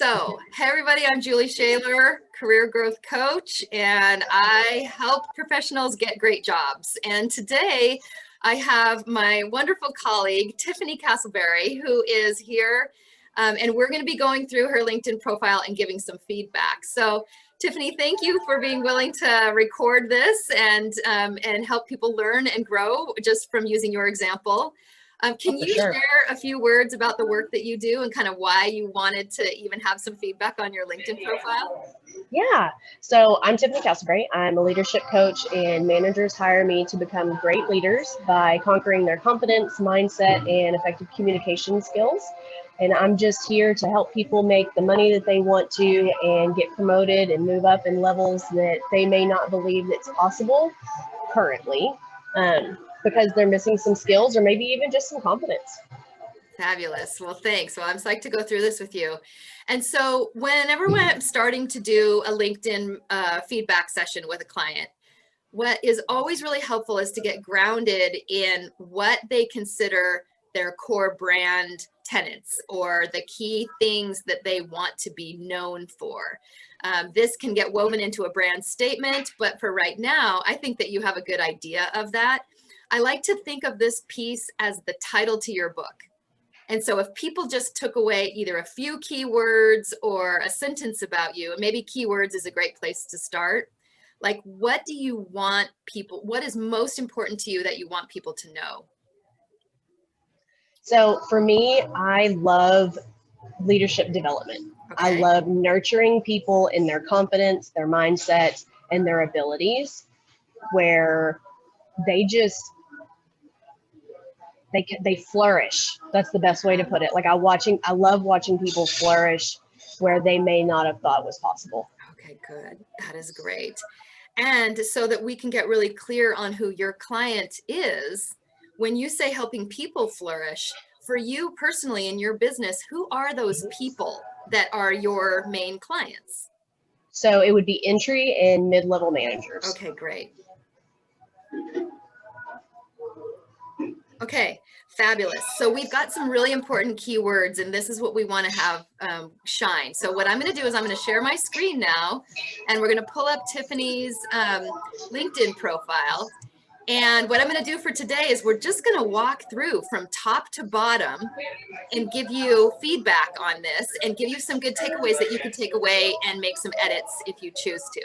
So, hey everybody, I'm Julie Shaler, career growth coach, and I help professionals get great jobs. And today I have my wonderful colleague, Tiffany Castleberry, who is here, and we're going to be going through her LinkedIn profile and giving some feedback. So, Tiffany, thank you for being willing to record this and help people learn and grow just from using your example. Can you share a few words about the work that you do and kind of why you wanted to even have some feedback on your LinkedIn profile? Yeah. So I'm Tiffany Castleberry. I'm a leadership coach, and managers hire me to become great leaders by conquering their confidence, mindset, and effective communication skills. And I'm just here to help people make the money that they want to and get promoted and move up in levels that they may not believe that's possible currently, because they're missing some skills or maybe even just some confidence. Fabulous. Well, thanks. Well, I'm psyched to go through this with you. And so whenever I'm starting to do a LinkedIn feedback session with a client, what is always really helpful is to get grounded in what they consider their core brand tenets or the key things that they want to be known for. This can get woven into a brand statement, but for right now, I think that you have a good idea of that. I like to think of this piece as the title to your book. And so if people just took away either a few keywords or a sentence about you, and maybe keywords is a great place to start, like what do you want people, what is most important to you that you want people to know? So for me, I love leadership development. I love nurturing people in their confidence, their mindset, and their abilities, where they just they flourish. That's the best way to put it. Like I love watching people flourish where they may not have thought was possible. Okay, good. That is great. And so that we can get really clear on who your client is, when you say helping people flourish, for you personally in your business, who are those people that are your main clients? So it would be entry and mid-level managers. Okay, great. Okay, fabulous. So we've got some really important keywords, and this is what we want to have shine. So what I'm going to do is I'm going to share my screen now, and we're going to pull up Tiffany's LinkedIn profile. And what I'm going to do for today is we're just going to walk through from top to bottom and give you feedback on this and give you some good takeaways that you can take away and make some edits if you choose to.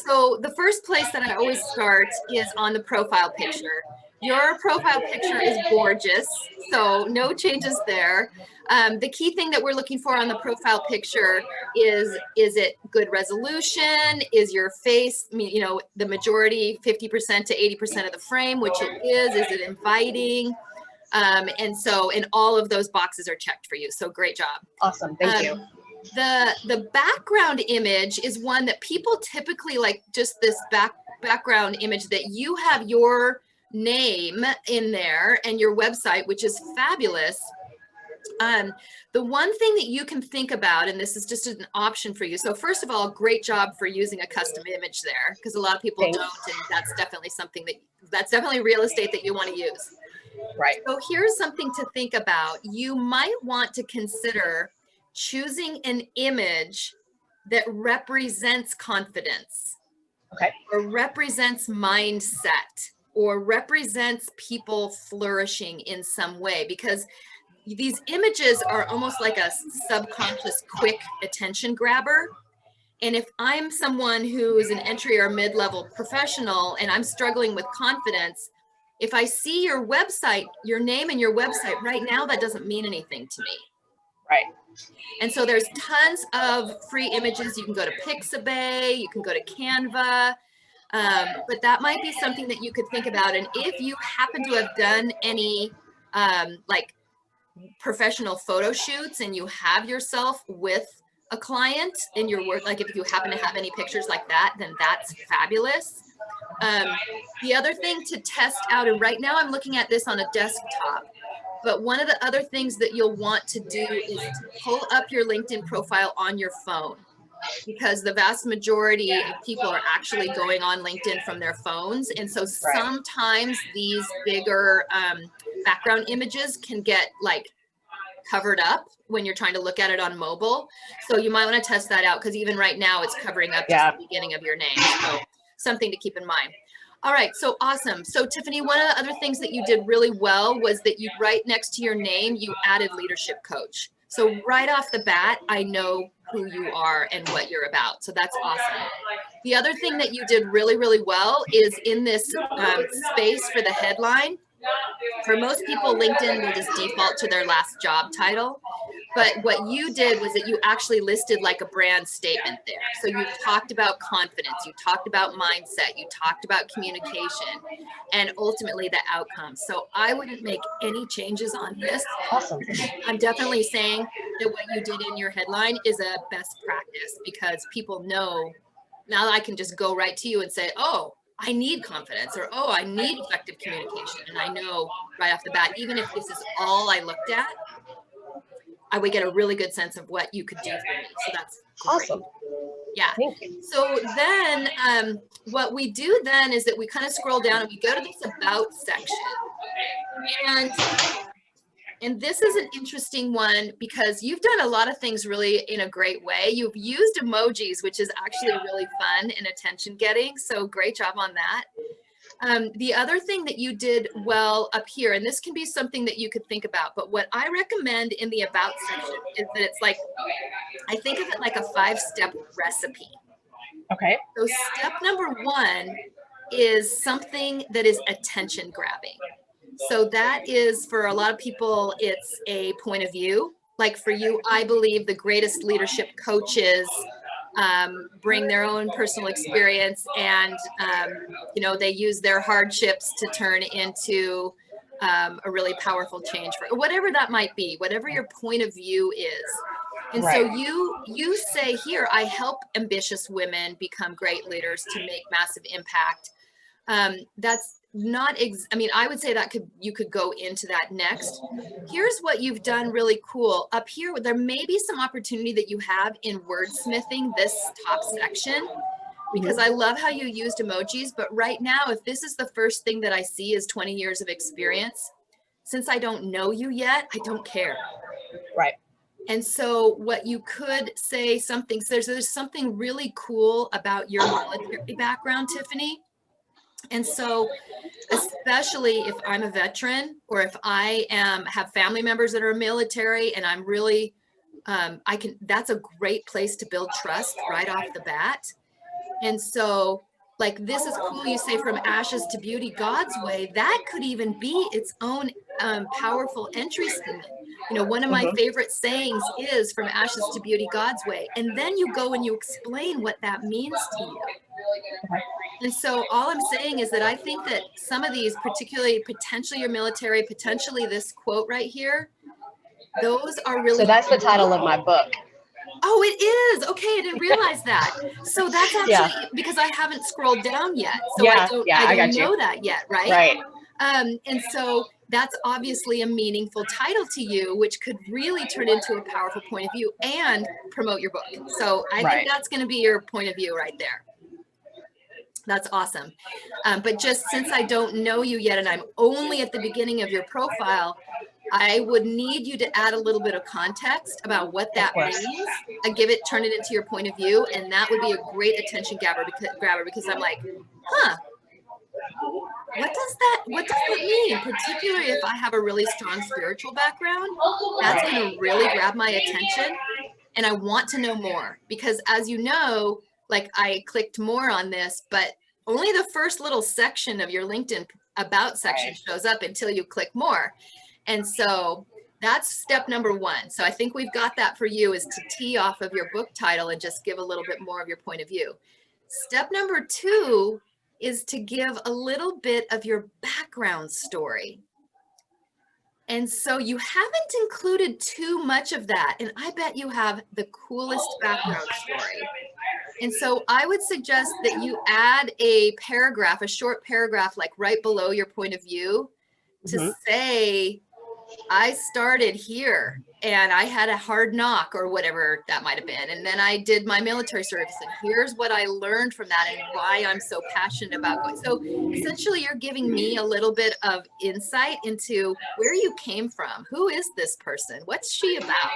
So the first place that I always start is on the profile picture. Your profile picture is gorgeous, so no changes there. The key thing that we're looking for on the profile picture is it good resolution? Is your face, you know, the majority, 50% to 80% of the frame, which it is? Is it inviting? And all of those boxes are checked for you. So great job. Awesome, thank you. The background image is one that people typically like, just this background image that you have your name in there and your website, which is fabulous. The one thing that you can think about, and this is just an option for you. So first of all, great job for using a custom image there, because a lot of people don't, and that's definitely something that's definitely real estate that you want to use. Right. So here's something to think about. You might want to consider choosing an image that represents confidence, or represents mindset, or represents people flourishing in some way, because these images are almost like a subconscious quick attention grabber. And if I'm someone who is an entry or mid-level professional and I'm struggling with confidence, if I see your website, your name and your website right now, that doesn't mean anything to me. Right. And so there's tons of free images. You can go to Pixabay, you can go to Canva, but that might be something that you could think about. And if you happen to have done any like professional photo shoots and you have yourself with a client in your work, like if you happen to have any pictures like that, then that's fabulous. The other thing to test out, and right now I'm looking at this on a desktop, but one of the other things that you'll want to do is to pull up your LinkedIn profile on your phone, because the vast majority of people are actually going on LinkedIn from their phones. And so sometimes these bigger background images can get like covered up when you're trying to look at it on mobile. So you might want to test that out, because even right now it's covering up just the beginning of your name. So something to keep in mind. All right, so awesome. So Tiffany, one of the other things that you did really well was that you, right next to your name, you added leadership coach. So right off the bat, I know who you are and what you're about. So that's awesome. The other thing that you did really, really well is in this space for the headline. For most people, LinkedIn will just default to their last job title. But what you did was that you actually listed like a brand statement there. So you talked about confidence, you talked about mindset, you talked about communication, and ultimately the outcome. So I wouldn't make any changes on this. Awesome. I'm definitely saying that what you did in your headline is a best practice, because people know now that I can just go right to you and say, oh, I need confidence, or, oh, I need effective communication. And I know right off the bat, even if this is all I looked at, I would get a really good sense of what you could do for me. So that's great. Awesome. Yeah. Thank you. So then what we do then is that we kind of scroll down and we go to this about section. And this is an interesting one, because you've done a lot of things really in a great way. You've used emojis, which is actually really fun and attention getting. So great job on that. The other thing that you did well up here, and this can be something that you could think about, but what I recommend in the about section is that it's like, I think of it like a 5-step recipe. Okay. So step number 1 is something that is attention grabbing. So that is, for a lot of people, it's a point of view. Like for you, I believe the greatest leadership coaches bring their own personal experience, and you know, they use their hardships to turn into a really powerful change, for whatever that might be, whatever your point of view is. And so you say here, I help ambitious women become great leaders to make massive impact. That's not I mean, I would say that you could go into that next. Here's what you've done really cool up here. There may be some opportunity that you have in wordsmithing this top section, because I love how you used emojis. But right now, if this is the first thing that I see is 20 years of experience, since I don't know you yet, I don't care. Right. And so what you could say something, so there's something really cool about your military background, Tiffany. And so, especially if I'm a veteran, or if I have family members that are military, and I'm really, that's a great place to build trust right off the bat. And so, like, this is cool. You say from ashes to beauty, God's way. That could even be its own powerful entry statement. You know, one of my favorite sayings is from ashes to beauty, God's way. And then you go and you explain what that means to you. And so all I'm saying is that I think that some of these, particularly potentially your military, potentially this quote right here, those are really. So that's the title of my book. Oh, it is. Okay, I didn't realize that. So that's actually because I haven't scrolled down yet. So I don't know that yet, right? Right. And so that's obviously a meaningful title to you, which could really turn into a powerful point of view and promote your book. So I think that's going to be your point of view right there. That's awesome. But just since I don't know you yet, and I'm only at the beginning of your profile, I would need you to add a little bit of context about what that means. Turn it into your point of view, and that would be a great attention grabber, because I'm like, huh, what does that mean? Particularly if I have a really strong spiritual background, that's going to really grab my attention, and I want to know more, because as you know, like, I clicked more on this, but only the first little section of your LinkedIn about section shows up until you click more. And so that's step number 1. So I think we've got that for you, is to tee off of your book title and just give a little bit more of your point of view. Step number 2 is to give a little bit of your background story. And so you haven't included too much of that. And I bet you have the coolest background story. And so I would suggest that you add a paragraph, a short paragraph, like right below your point of view, to say, I started here and I had a hard knock or whatever that might have been. And then I did my military service, and here's what I learned from that and why I'm so passionate about going. So essentially you're giving me a little bit of insight into where you came from. Who is this person? What's she about?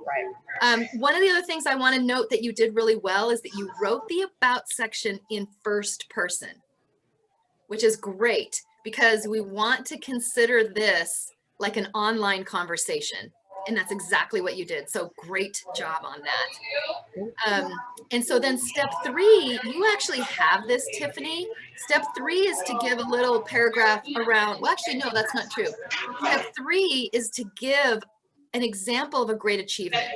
Right. One of the other things I want to note that you did really well is that you wrote the about section in first person, which is great because we want to consider this like an online conversation. And that's exactly what you did. So great job on that. And so then step 3, you actually have this, Tiffany. Step 3 is to give a little paragraph around, well, actually, no, that's not true. Step 3 is to give an example of a great achievement.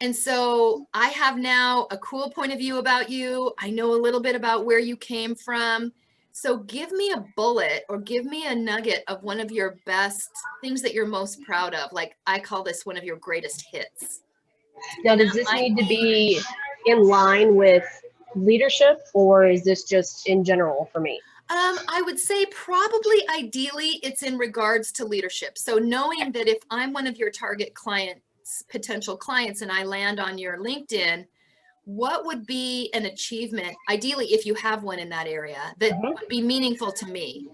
And so I have now a cool point of view about you. I know a little bit about where you came from. So give me a bullet or give me a nugget of one of your best things that you're most proud of. Like I call this one of your greatest hits. Now, does this need to be in line with leadership, or is this just in general for me? I would say probably ideally it's in regards to leadership. So knowing that if I'm one of your target clients, potential clients, and I land on your LinkedIn, what would be an achievement, ideally, if you have one in that area, that would be meaningful to me?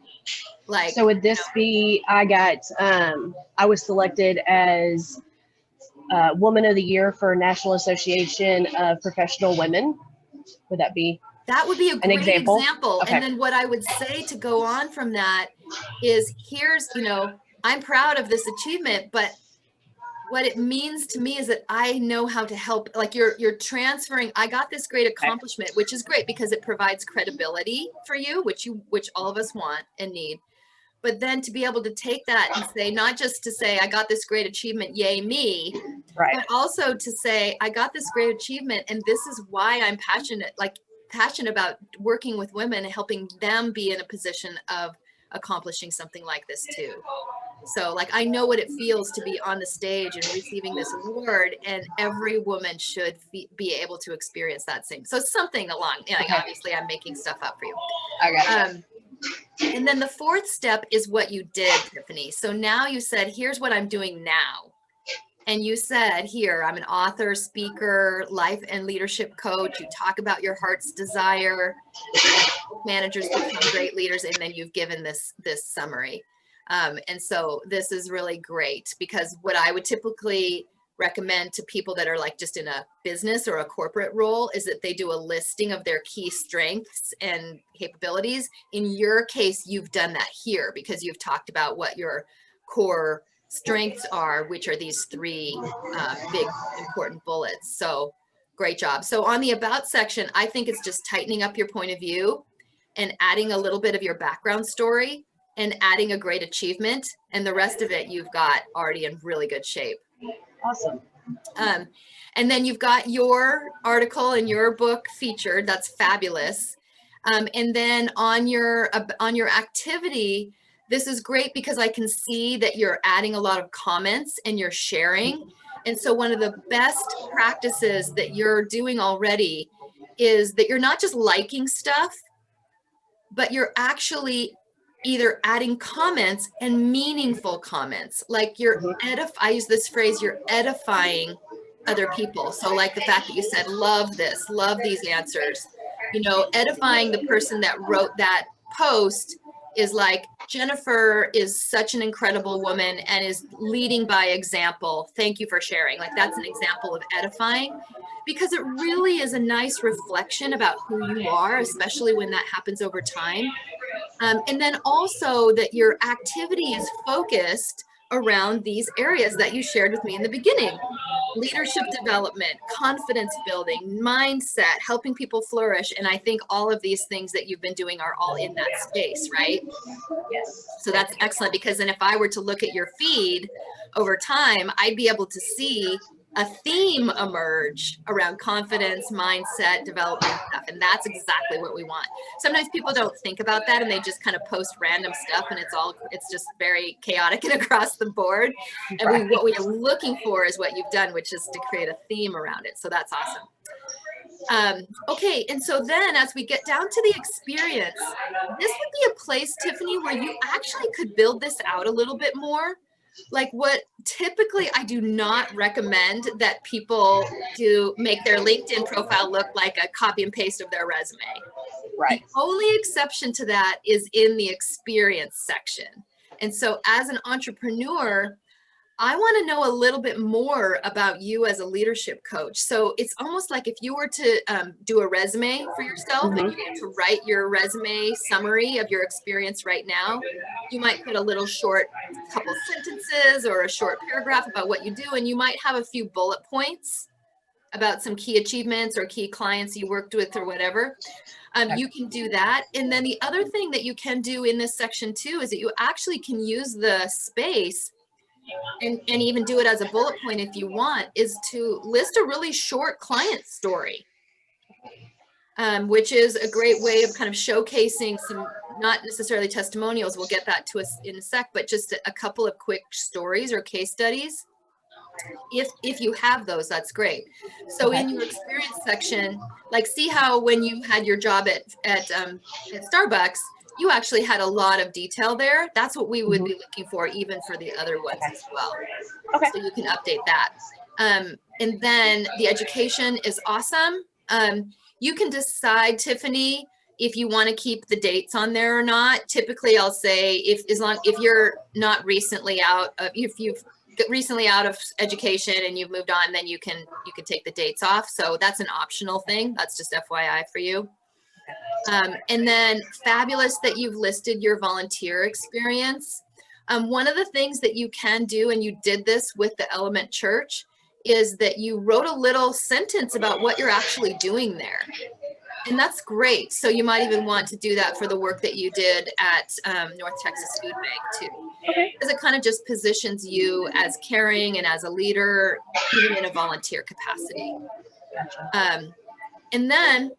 Like, so would this be, I was selected as Woman of the Year for National Association of Professional Women. Would that be? That would be a great example. Okay. And then what I would say to go on from that is here's, I'm proud of this achievement, but what it means to me is that I know how to help. Like you're transferring, I got this great accomplishment, which is great because it provides credibility for you, which all of us want and need. But then to be able to take that and say, not just to say, I got this great achievement, yay me, right, but also to say, I got this great achievement and this is why I'm passionate about working with women and helping them be in a position of accomplishing something like this too. So like, I know what it feels to be on the stage and receiving this award, and every woman should be able to experience that same. So something along, obviously I'm making stuff up for you. Okay. And then the 4th step is what you did, Tiffany. So now you said, here's what I'm doing now. And you said, here, I'm an author, speaker, life and leadership coach. You talk about your heart's desire, managers become great leaders, and then you've given this summary. And so this is really great because what I would typically recommend to people that are like just in a business or a corporate role is that they do a listing of their key strengths and capabilities. In your case, you've done that here because you've talked about what your core strengths are, which are these 3 big important bullets. So great job. So on the about section, I think it's just tightening up your point of view and adding a little bit of your background story and adding a great achievement, and the rest of it you've got already in really good shape. Awesome. And then you've got your article and your book featured. That's fabulous. And then on your activity, this is great because I can see that you're adding a lot of comments and you're sharing. And so one of the best practices that you're doing already is that you're not just liking stuff, but you're actually either adding comments and meaningful comments. Like I use this phrase, you're edifying other people. So like the fact that you said, love this, love these answers, edifying the person that wrote that post is like, Jennifer is such an incredible woman and is leading by example. Thank you for sharing. Like that's an example of edifying, because it really is a nice reflection about who you are, especially when that happens over time. And then also that your activity is focused around these areas that you shared with me in the beginning: leadership development, confidence building, mindset, helping people flourish. And I think all of these things that you've been doing are all in that space, right? Yes. So that's excellent, because then if I were to look at your feed over time, I'd be able to see a theme emerge around confidence, mindset, development stuff. And that's exactly what we want. Sometimes people don't think about that and they just kind of post random stuff and it's just very chaotic and across the board. And what we are looking for is what you've done, which is to create a theme around it. So that's awesome. Okay, and so then as we get down to the experience, this would be a place, Tiffany, where you actually could build this out a little bit more. like what typically I do not recommend that people do make their LinkedIn profile look like a copy and paste of their resume. Right. The only exception to that is in the experience section. And so as an entrepreneur, I want to know a little bit more about you as a leadership coach. So it's almost like if you were to do a resume for yourself and you were to write your resume summary of your experience right now, you might put a little short couple sentences or a short paragraph about what you do, and you might have a few bullet points about some key achievements or key clients you worked with or whatever. You can do that. And then the other thing that you can do in this section too is that you actually can use the space and even do it as a bullet point if you want, is to list a really short client story, which is a great way of kind of showcasing some, not necessarily testimonials, we'll get that to us in a sec, but just a couple of quick stories or case studies. If you have those, that's great. So in your experience section, like see how when you had your job at Starbucks, you actually had a lot of detail there. That's what we would be looking for, even for the other ones as well. Okay. So you can update that. And then the education is awesome. You can decide, Tiffany, if you want to keep the dates on there or not. Typically, I'll say if you're not recently out of, if you've recently out of education and you've moved on, then you can take the dates off. So that's an optional thing. That's just FYI for you. And then fabulous that you've listed your volunteer experience. One of the things that you can do, and you did this with the Element Church, is that you wrote a little sentence about what you're actually doing there. And that's great. So you might even want to do that for the work that you did at North Texas Food Bank too. Because it kind of just positions you as caring and as a leader, even in a volunteer capacity. And then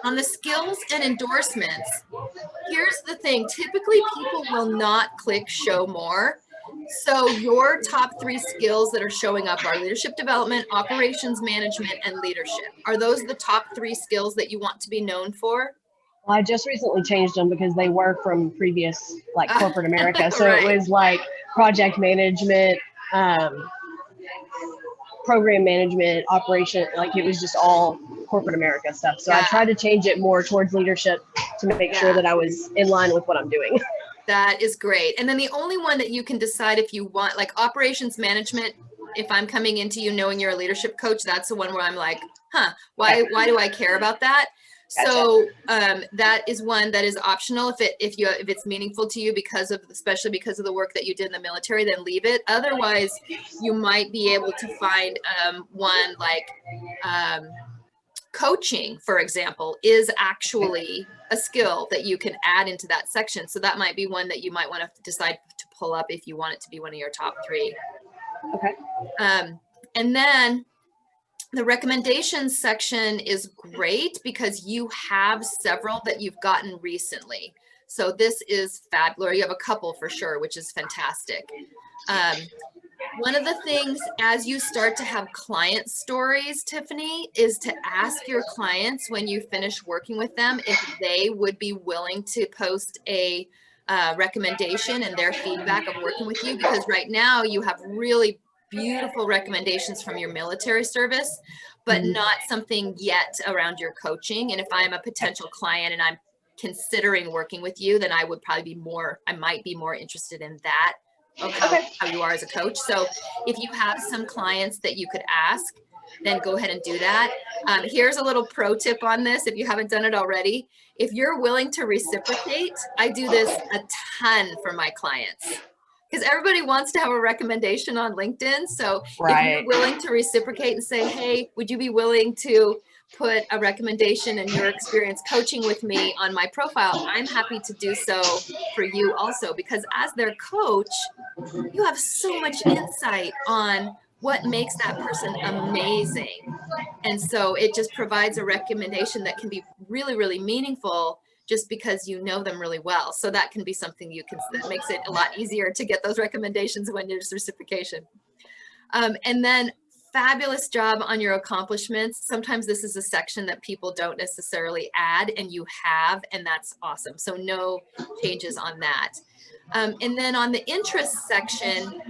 on the skills and endorsements, here's the thing. Typically, people will not click show more. So your top 3 skills that are showing up are leadership development, operations management, and leadership. Are those the top 3 skills that you want to be known for? Well, I just recently changed them because they were from previous like corporate America. So Right. It was like project management, program management, operation, like it was just all corporate America stuff. So I tried to change it more towards leadership to make sure that I was in line with what I'm doing. That is great. And then the only one that you can decide if you want, like operations management, if I'm coming into you knowing you're a leadership coach, that's the one where I'm like, why do I care about that? Gotcha. So that is one that is optional. If it's meaningful to you especially because of the work that you did in the military, then leave it. Otherwise, you might be able to find one like coaching, for example, is actually a skill that you can add into that section. So that might be one that you might want to decide to pull up if you want it to be one of your top 3. Okay. And then the recommendations section is great because you have several that you've gotten recently. So this is fabulous. You have a couple for sure, which is fantastic. One of the things as you start to have client stories, Tiffany, is to ask your clients when you finish working with them if they would be willing to post a recommendation and their feedback of working with you, because right now you have really beautiful recommendations from your military service, but not something yet around your coaching. And if I'm a potential client and I'm considering working with you, then I might be more interested in that, of how you are as a coach. So if you have some clients that you could ask, then go ahead and do that. Here's a little pro tip on this if you haven't done it already. If you're willing to reciprocate, I do this a ton for my clients, because everybody wants to have a recommendation on LinkedIn. So if you're willing to reciprocate and say, hey, would you be willing to put a recommendation and your experience coaching with me on my profile, I'm happy to do so for you also, because as their coach, you have so much insight on what makes that person amazing. And so it just provides a recommendation that can be really, really meaningful just because you know them really well. So that can be something that makes it a lot easier to get those recommendations when there's reciprocation. And then fabulous job on your accomplishments. Sometimes this is a section that people don't necessarily add, and you have, and that's awesome. So no changes on that. And then on the interest section,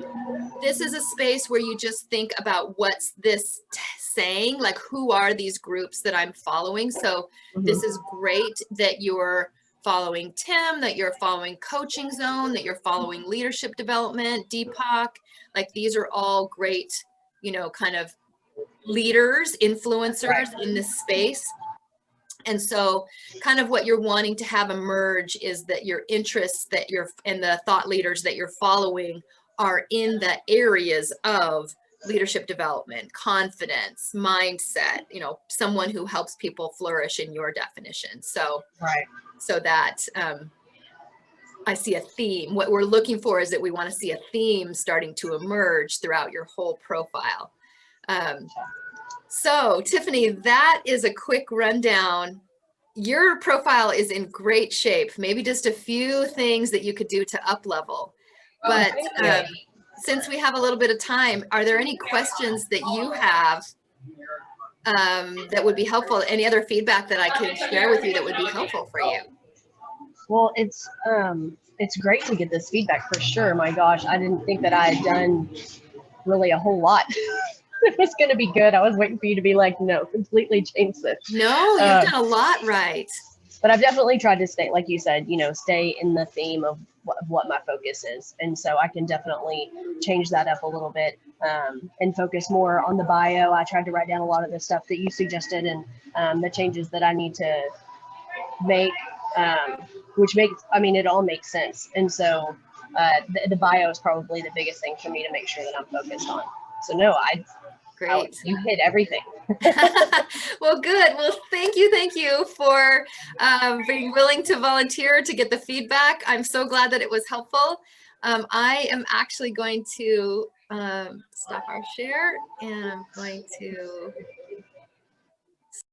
this is a space where you just think about what's this saying, like who are these groups that I'm following. So this is great that you're following Tim, that you're following Coaching Zone, that you're following Leadership Development, Deepak. Like these are all great, you know, kind of leaders, influencers in this space. And so kind of what you're wanting to have emerge is that your interests that you're and the thought leaders that you're following are in the areas of leadership development, confidence, mindset, you know, someone who helps people flourish in your definition. So, so that I see a theme. What we're looking for is that we want to see a theme starting to emerge throughout your whole profile. So Tiffany, that is a quick rundown. Your profile is in great shape. Maybe just a few things that you could do to up level. But since we have a little bit of time, are there any questions that you have that would be helpful? Any other feedback that I can share with you that would be helpful for you? Well, it's great to get this feedback for sure. My gosh, I didn't think that I had done really a whole lot. It was going to be good. I was waiting for you to be like, no, completely change this. No, you've done a lot right. But I've definitely tried to stay, like you said, you know, stay in the theme of what my focus is. And so I can definitely change that up a little bit and focus more on the bio. I tried to write down a lot of the stuff that you suggested and the changes that I need to make, which makes, I mean, it all makes sense. And so the bio is probably the biggest thing for me to make sure that I'm focused on. So no, Great. You hit everything. Well, good. Well, thank you for being willing to volunteer to get the feedback. I'm so glad that it was helpful. I am actually going to stop our share and I'm going to